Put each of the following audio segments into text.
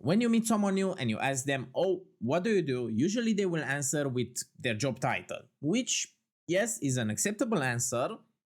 When you meet someone new and you ask them, oh, what do you do? Usually they will answer with their job title, which, yes, is an acceptable answer,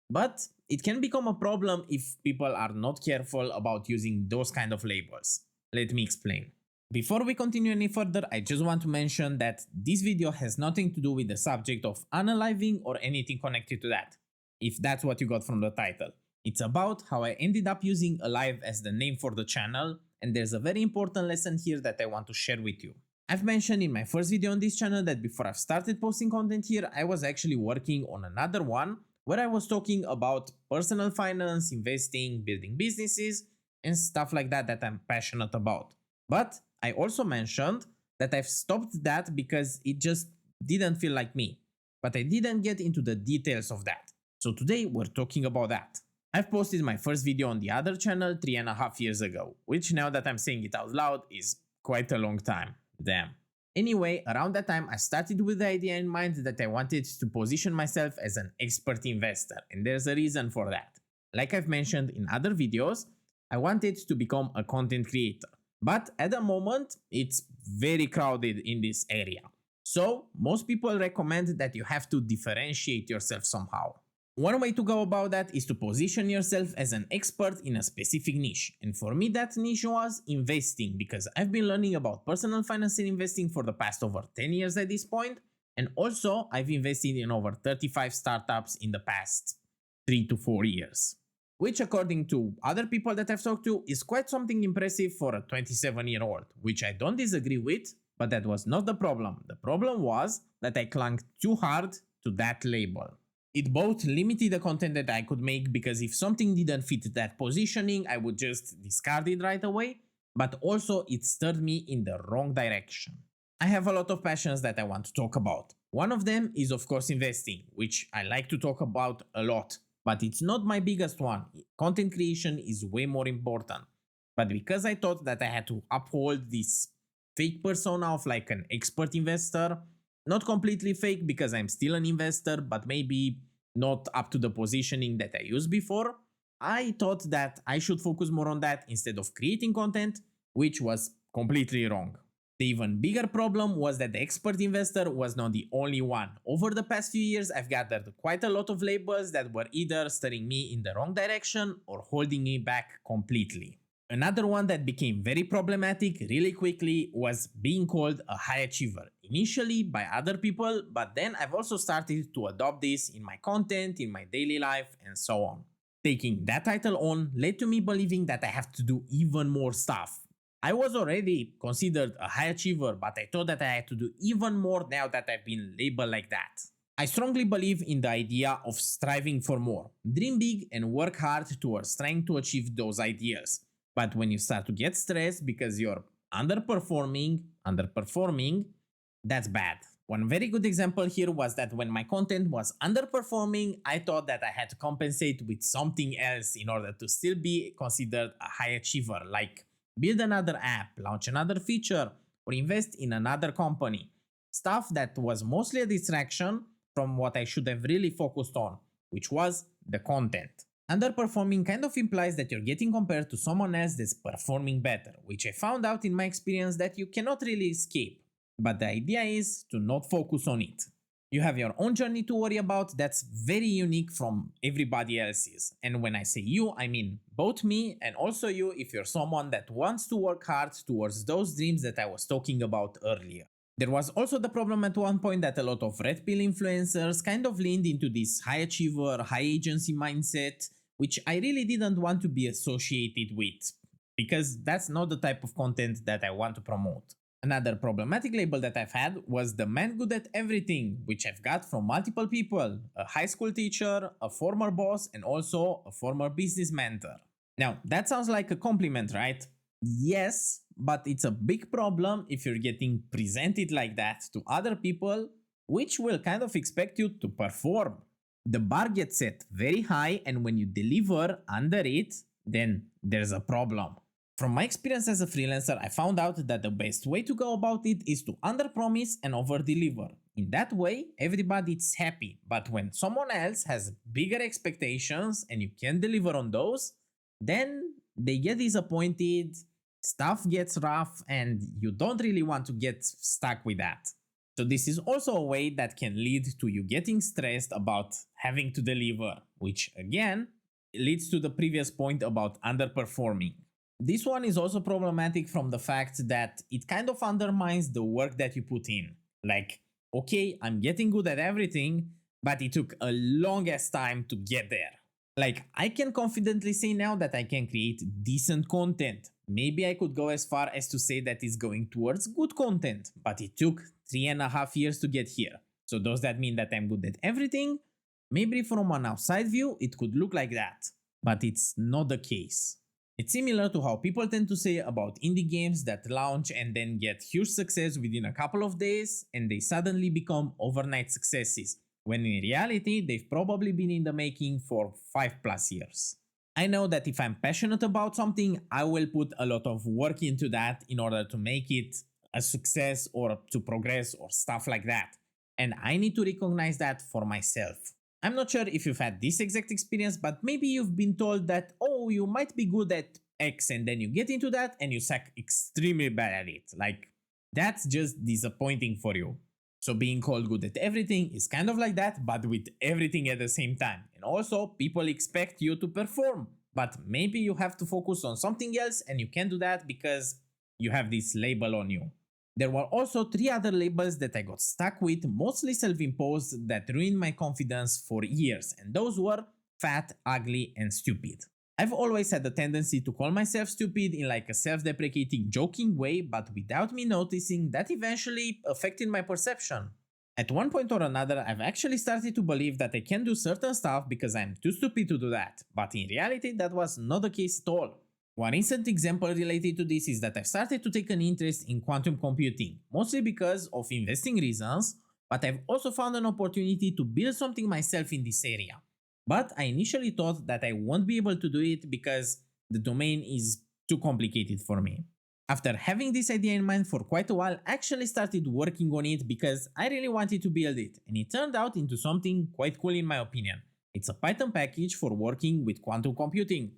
but it can become a problem if people are not careful about using those kind of labels. Let me explain. Before we continue any further, I just want to mention that this video has nothing to do with the subject of unaliving or anything connected to that, if that's what you got from the title. It's about how I ended up using A.L.I.V.E as the name for the channel, and there's a very important lesson here that I want to share with you. I've mentioned in my first video on this channel that before I've started posting content here, I was actually working on another one where I was talking about personal finance, investing, building businesses, and stuff like that that I'm passionate about. But I also mentioned that I've stopped that because it just didn't feel like me. But I didn't get into the details of that. So today we're talking about that. I've posted my first video on the other channel 3.5 years ago, which now that I'm saying it out loud is quite a long time. Damn. Anyway, around that time I started with the idea in mind that I wanted to position myself as an expert investor, and there's a reason for that. Like I've mentioned in other videos, I wanted to become a content creator, but at the moment it's very crowded in this area. So most people recommend that you have to differentiate yourself somehow. One way to go about that is to position yourself as an expert in a specific niche, and for me that niche was investing, because I've been learning about personal finance and investing for the past over 10 years at this point, and also I've invested in over 35 startups in the past 3 to 4 years. Which, according to other people that I've talked to, is quite something impressive for a 27-year-old, which I don't disagree with, but that was not the problem. The problem was that I clung too hard to that label. It both limited the content that I could make, because if something didn't fit that positioning, I would just discard it right away, but also it stirred me in the wrong direction. I have a lot of passions that I want to talk about. One of them is of course investing, which I like to talk about a lot, but it's not my biggest one. Content creation is way more important. But because I thought that I had to uphold this fake persona of like an expert investor, not completely fake because I'm still an investor, but maybe not up to the positioning that I used before, I thought that I should focus more on that instead of creating content, which was completely wrong. The even bigger problem was that the expert investor was not the only one. Over the past few years, I've gathered quite a lot of labels that were either steering me in the wrong direction or holding me back completely. Another one that became very problematic really quickly was being called a high achiever, initially by other people, but then I've also started to adopt this in my content, in my daily life, and so on. Taking that title on led to me believing that I have to do even more stuff. I was already considered a high achiever, but I thought that I had to do even more now that I've been labeled like that. I strongly believe in the idea of striving for more. Dream big and work hard towards trying to achieve those ideas. But when you start to get stressed because you're underperforming, that's bad. One very good example here was that when my content was underperforming, I thought that I had to compensate with something else in order to still be considered a high achiever, like build another app, launch another feature, or invest in another company. Stuff that was mostly a distraction from what I should have really focused on, which was the content. Underperforming kind of implies that you're getting compared to someone else that's performing better, which I found out in my experience that you cannot really escape. But the idea is to not focus on it. You have your own journey to worry about that's very unique from everybody else's. And when I say you, I mean both me and also you if you're someone that wants to work hard towards those dreams that I was talking about earlier. There was also the problem at one point that a lot of red pill influencers kind of leaned into this high achiever, high agency mindset, which I really didn't want to be associated with, because that's not the type of content that I want to promote. Another problematic label that I've had was the man good at everything, which I've got from multiple people, a high school teacher, a former boss, and also a former business mentor. Now, that sounds like a compliment, right? Yes, but it's a big problem if you're getting presented like that to other people, which will kind of expect you to perform. The bar gets set very high, and when you deliver under it, then there's a problem. From my experience as a freelancer, I found out that the best way to go about it is to underpromise and overdeliver. In that way, everybody is happy, but when someone else has bigger expectations and you can't deliver on those, then they get disappointed stuff gets rough and you don't really want to get stuck with that. So this is also a way that can lead to you getting stressed about having to deliver, which again leads to the previous point about underperforming. This one is also problematic from the fact that it kind of undermines the work that you put in. Like, okay, I'm getting good at everything, but it took a long ass time to get there. Like, I can confidently say now that I can create decent content. Maybe I could go as far as to say that it's going towards good content, but it took 3.5 years to get here. So, does that mean that I'm good at everything? Maybe from an outside view, it could look like that, but it's not the case. It's similar to how people tend to say about indie games that launch and then get huge success within a couple of days and they suddenly become overnight successes, when in reality they've probably been in the making for 5+ years. I know that if I'm passionate about something, I will put a lot of work into that in order to make it a success or to progress or stuff like that. And I need to recognize that for myself. I'm not sure if you've had this exact experience, but maybe you've been told that, oh, you might be good at X, and then you get into that and you suck extremely bad at it. Like, that's just disappointing for you. So being called good at everything is kind of like that, but with everything at the same time. And also, people expect you to perform, but maybe you have to focus on something else and you can't do that because you have this label on you. There were also 3 other labels that I got stuck with, mostly self-imposed, that ruined my confidence for years, and those were fat, ugly, and stupid. I've always had a tendency to call myself stupid in like a self-deprecating, joking way, but without me noticing, that eventually affected my perception. At one point or another, I've actually started to believe that I can do certain stuff because I'm too stupid to do that, but in reality that was not the case at all. One recent example related to this is that I've started to take an interest in quantum computing, mostly because of investing reasons, but I've also found an opportunity to build something myself in this area. But I initially thought that I won't be able to do it because the domain is too complicated for me. After having this idea in mind for quite a while, I actually started working on it because I really wanted to build it, and it turned out into something quite cool in my opinion. It's a Python package for working with quantum computing,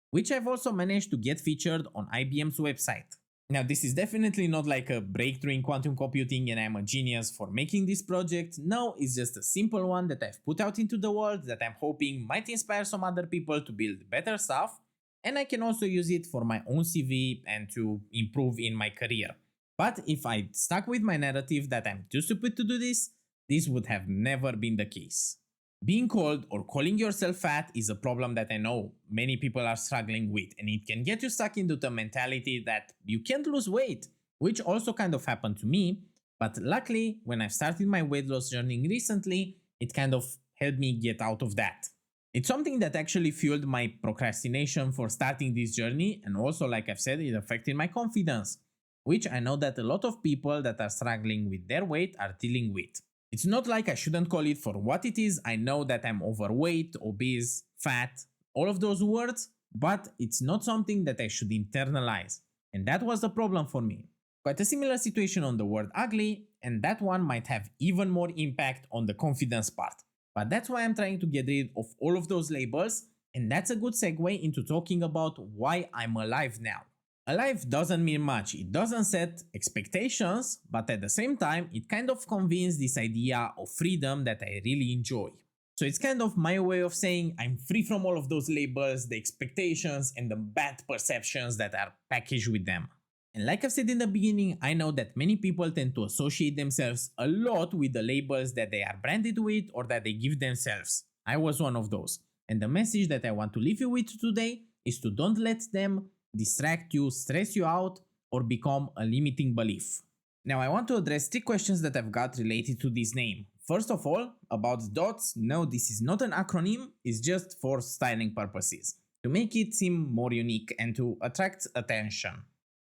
which I've also managed to get featured on IBM's website. Now, this is definitely not like a breakthrough in quantum computing and I'm a genius for making this project. No, it's just a simple one that I've put out into the world that I'm hoping might inspire some other people to build better stuff, and I can also use it for my own CV and to improve in my career. But if I stuck with my narrative that I'm too stupid to do this, this would have never been the case. Being called or calling yourself fat is a problem that I know many people are struggling with, and it can get you stuck into the mentality that you can't lose weight, which also kind of happened to me. But luckily, when I started my weight loss journey recently, it kind of helped me get out of that. It's something that actually fueled my procrastination for starting this journey, and also, like I've said, it affected my confidence, which I know that a lot of people that are struggling with their weight are dealing with. It's not like I shouldn't call it for what it is. I know that I'm overweight, obese, fat, all of those words, but it's not something that I should internalize. And that was the problem for me. Quite a similar situation on the word ugly, and that one might have even more impact on the confidence part. But that's why I'm trying to get rid of all of those labels, and that's a good segue into talking about why I'm alive now. A.L.I.V.E doesn't mean much, it doesn't set expectations, but at the same time, it kind of conveys this idea of freedom that I really enjoy. So it's kind of my way of saying I'm free from all of those labels, the expectations, and the bad perceptions that are packaged with them. And like I've said in the beginning, I know that many people tend to associate themselves a lot with the labels that they are branded with or that they give themselves. I was one of those. And the message that I want to leave you with today is to don't let them distract you, stress you out, or become a limiting belief. Now I want to address 3 questions that I've got related to this name. First of all, about dots, no, this is not an acronym, it's just for styling purposes, to make it seem more unique and to attract attention.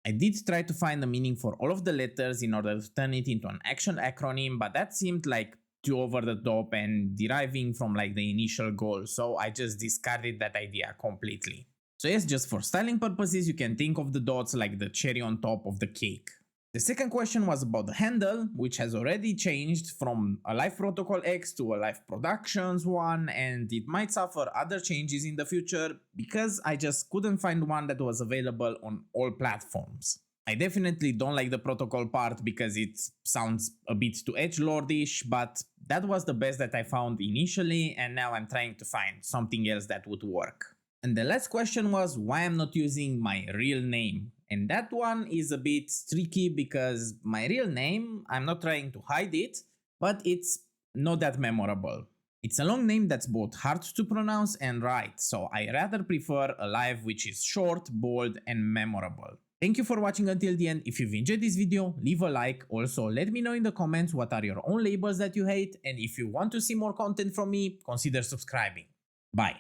I did try to find a meaning for all of the letters in order to turn it into an actual acronym, but that seemed like too over the top and deriving from like the initial goal, so I just discarded that idea completely. So yes, just for styling purposes, you can think of the dots like the cherry on top of the cake. The second question was about the handle, which has already changed from A.L.I.V.E Protocol X to A.L.I.V.E Productions 1, and it might suffer other changes in the future because I just couldn't find one that was available on all platforms. I definitely don't like the protocol part because it sounds a bit too edgelordish, but that was the best that I found initially, and now I'm trying to find something else that would work. And the last question was why I'm not using my real name. And that one is a bit tricky because my real name, I'm not trying to hide it, but it's not that memorable. It's a long name that's both hard to pronounce and write, so I rather prefer A.L.I.V.E which is short, bold, and memorable. Thank you for watching until the end. If you've enjoyed this video, leave a like. Also, let me know in the comments what are your own labels that you hate, and if you want to see more content from me, consider subscribing. Bye.